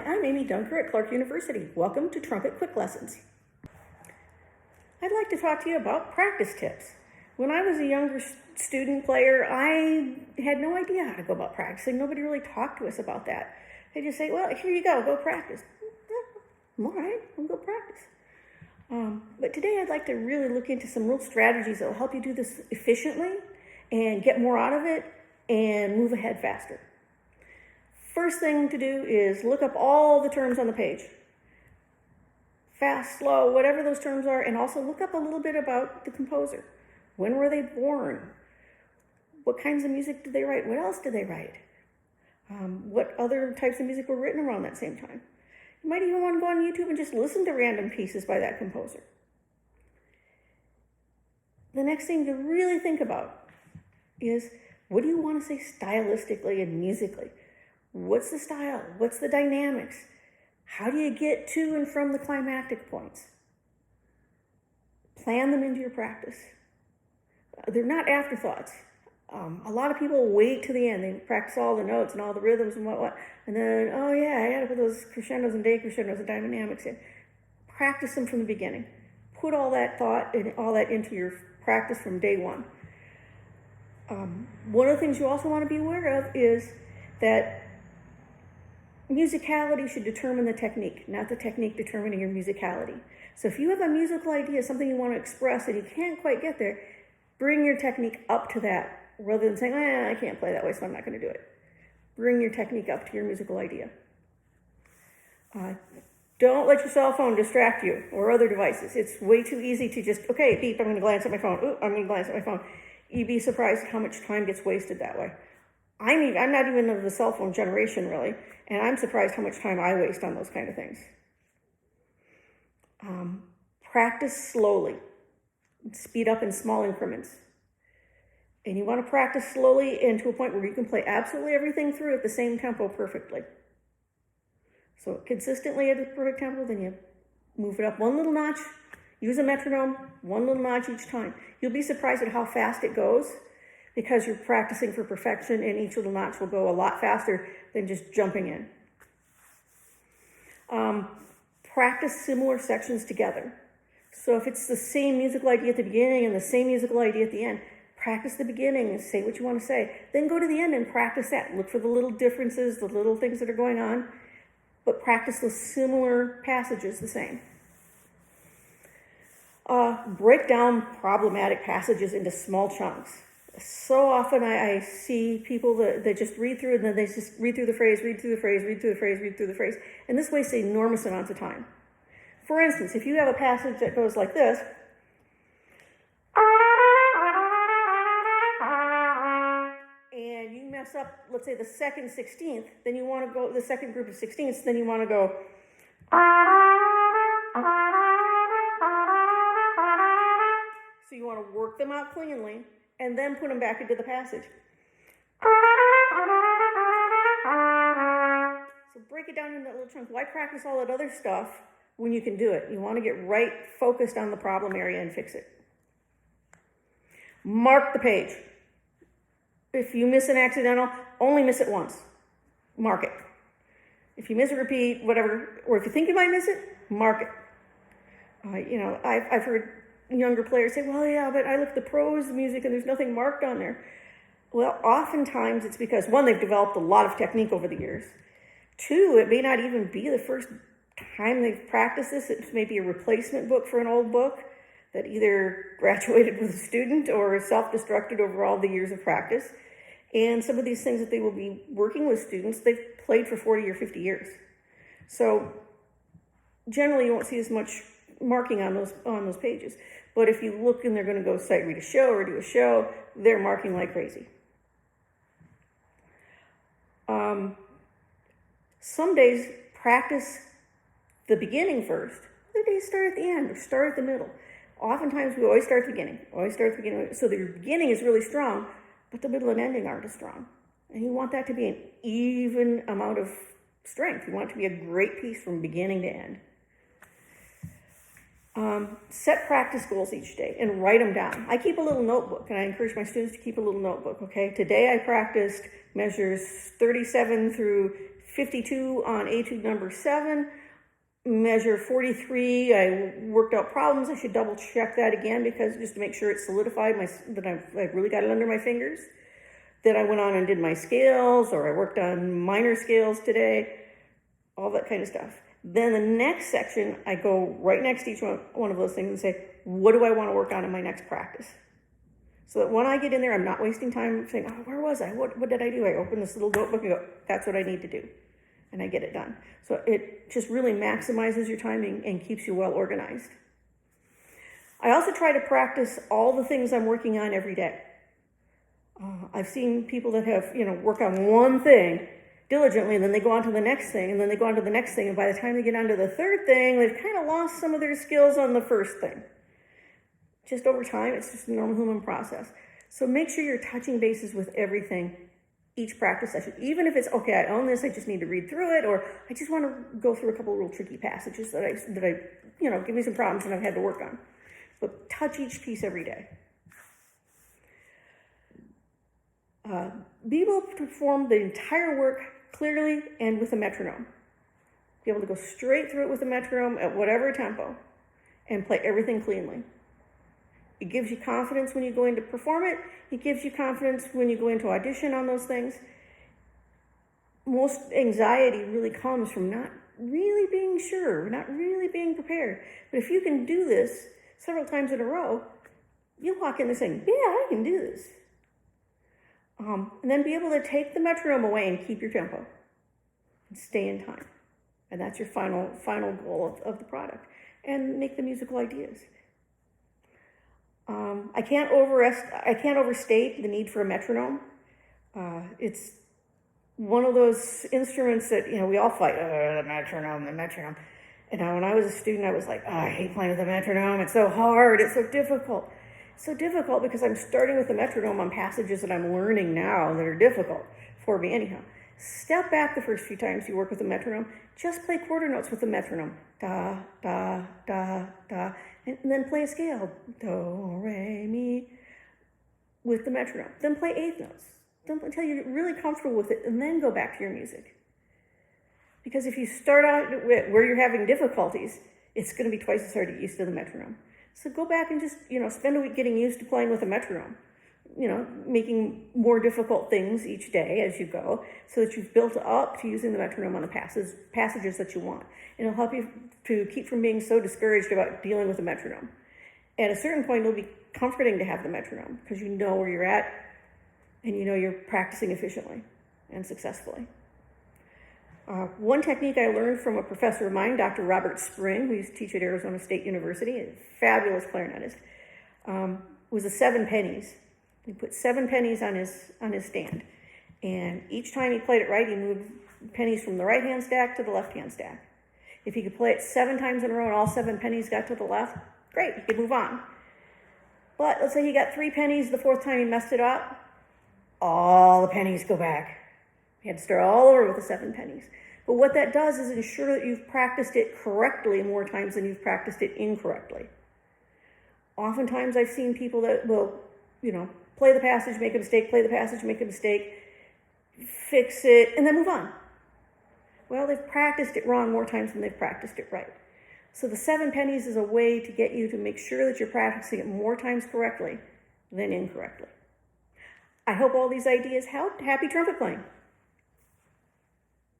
I'm Amy Dunker at Clarke University. Welcome to Trumpet Quick Lessons. I'd like to talk to you about practice tips. When I was a younger student player, I had no idea how to go about practicing. Nobody really talked to us about that. They just say, well, here you go practice. Yeah, all right, I'll go practice. But today I'd like to really look into some real strategies that will help you do this efficiently and get more out of it and move ahead faster. First thing to do is look up all the terms on the page. Fast, slow, whatever those terms are, and also look up a little bit about the composer. When were they born? What kinds of music did they write? What else did they write? What other types of music were written around that same time? You might even want to go on YouTube and just listen to random pieces by that composer. The next thing to really think about is, what do you want to say stylistically and musically? What's the style? What's the dynamics? How do you get to and from the climactic points? Plan them into your practice. They're not afterthoughts. A lot of people wait to the end. They practice all the notes and all the rhythms and what, and then, oh yeah, I gotta put those crescendos and decrescendos and dynamics in. Practice them from the beginning. Put all that thought and all that into your practice from day one. One of the things you also want to be aware of is that musicality should determine the technique, not the technique determining your musicality. So if you have a musical idea, something you want to express and you can't quite get there, bring your technique up to that rather than saying, I can't play that way, so I'm not going to do it. Bring your technique up to your musical idea. Don't let your cell phone distract you or other devices. It's way too easy to just, okay, beep, I'm going to glance at my phone. Ooh, I'm going to glance at my phone. You'd be surprised how much time gets wasted that way. I'm not even of the cell phone generation, really, and I'm surprised how much time I waste on those kind of things. Practice slowly. Speed up in small increments. And you want to practice slowly and to a point where you can play absolutely everything through at the same tempo perfectly. So consistently at the perfect tempo, then you move it up one little notch, use a metronome, one little notch each time. You'll be surprised at how fast it goes because you're practicing for perfection, and each little notch will go a lot faster than just jumping in. Practice similar sections together. So if it's the same musical idea at the beginning and the same musical idea at the end, practice the beginning and say what you want to say. Then go to the end and practice that. Look for the little differences, the little things that are going on, but practice those similar passages the same. Break down problematic passages into small chunks. So often I see people that just read through it and then they just read through the phrase, read through the phrase, read through the phrase, read through the phrase, and this wastes enormous amounts of time. For instance, if you have a passage that goes like this, and you mess up, let's say, the second 16th, then you want to go, the second group of 16ths, then you want to go, so you want to work them out cleanly, and then put them back into the passage. So break it down into that little chunk. Why practice all that other stuff when you can do it? You want to get right focused on the problem area and fix it. Mark the page. If you miss an accidental, only miss it once. Mark it. If you miss a repeat, whatever, or if you think you might miss it, mark it. I've heard younger players say, well, yeah, but I look at the prose music and there's nothing marked on there. Well, oftentimes it's because, one, they've developed a lot of technique over the years. Two, it may not even be the first time they've practiced this. It may be a replacement book for an old book that either graduated with a student or self-destructed over all the years of practice. And some of these things that they will be working with students, they've played for 40 or 50 years. So generally you won't see as much marking on those pages. But if you look and they're going to go sight read a show or do a show, they're marking like crazy. Some days practice the beginning first. Other days start at the end or start at the middle. Oftentimes we always start at the beginning. So the beginning is really strong, but the middle and ending aren't as strong. And you want that to be an even amount of strength. You want it to be a great piece from beginning to end. Set practice goals each day and write them down. I keep a little notebook, and I encourage my students to keep a little notebook, okay? Today I practiced measures 37 through 52 on etude number 7, measure 43. I worked out problems. I should double check that again because just to make sure it's solidified, that I've really got it under my fingers. Then I went on and did my scales, or I worked on minor scales today, all that kind of stuff. Then the next section, I go right next to each one of those things and say, what do I want to work on in my next practice? So that when I get in there, I'm not wasting time saying, oh, where was I? What did I do? I open this little notebook and go, that's what I need to do. And I get it done. So it just really maximizes your timing and keeps you well organized. I also try to practice all the things I'm working on every day. I've seen people that have, work on one thing diligently, and then they go on to the next thing, and then they go on to the next thing, and by the time they get on to the third thing, they've kind of lost some of their skills on the first thing. Just over time, it's just a normal human process. So make sure you're touching bases with everything each practice session. Even if it's, okay, I own this, I just need to read through it, or I just want to go through a couple of real tricky passages that I give me some problems that I've had to work on. But touch each piece every day. Be able to perform the entire work clearly and with a metronome. Be able to go straight through it with a metronome at whatever tempo and play everything cleanly. It gives you confidence when you go in to perform it. It gives you confidence when you go into audition on those things. Most anxiety really comes from not really being sure, not really being prepared. But if you can do this several times in a row, you'll walk in there saying, yeah, I can do this. And then be able to take the metronome away and keep your tempo and stay in time. And that's your final goal of the product. And make the musical ideas. I can't overstate the need for a metronome. It's one of those instruments that, we all fight, the metronome. And when I was a student, I was like, I hate playing with the metronome. It's so hard. It's so difficult. It's so difficult because I'm starting with the metronome on passages that I'm learning now that are difficult for me anyhow. Step back the first few times you work with the metronome. Just play quarter notes with the metronome. Da, da, da, da. And then play a scale. Do, re, mi. With the metronome. Then play eighth notes. Until you're really comfortable with it, and then go back to your music. Because if you start out where you're having difficulties, it's going to be twice as hard to get used to the metronome. So go back and just, spend a week getting used to playing with a metronome. Making more difficult things each day as you go, so that you've built up to using the metronome on the passages that you want. And it'll help you to keep from being so discouraged about dealing with the metronome. At a certain point, it'll be comforting to have the metronome because you know where you're at and you're practicing efficiently and successfully. One technique I learned from a professor of mine, Dr. Robert Spring, who used to teach at Arizona State University, a fabulous clarinetist, was the 7 pennies. He put 7 pennies on his stand. And each time he played it right, he moved pennies from the right-hand stack to the left-hand stack. If he could play it 7 times in a row and all 7 pennies got to the left, great, he could move on. But let's say he got 3 pennies the 4th time he messed it up, all the pennies go back. He had to start all over with the 7 pennies. But what that does is ensure that you've practiced it correctly more times than you've practiced it incorrectly. Oftentimes I've seen people that will, play the passage, make a mistake, play the passage, make a mistake, fix it, and then move on. Well, they've practiced it wrong more times than they've practiced it right. So the 7 pennies is a way to get you to make sure that you're practicing it more times correctly than incorrectly. I hope all these ideas helped. Happy trumpet playing.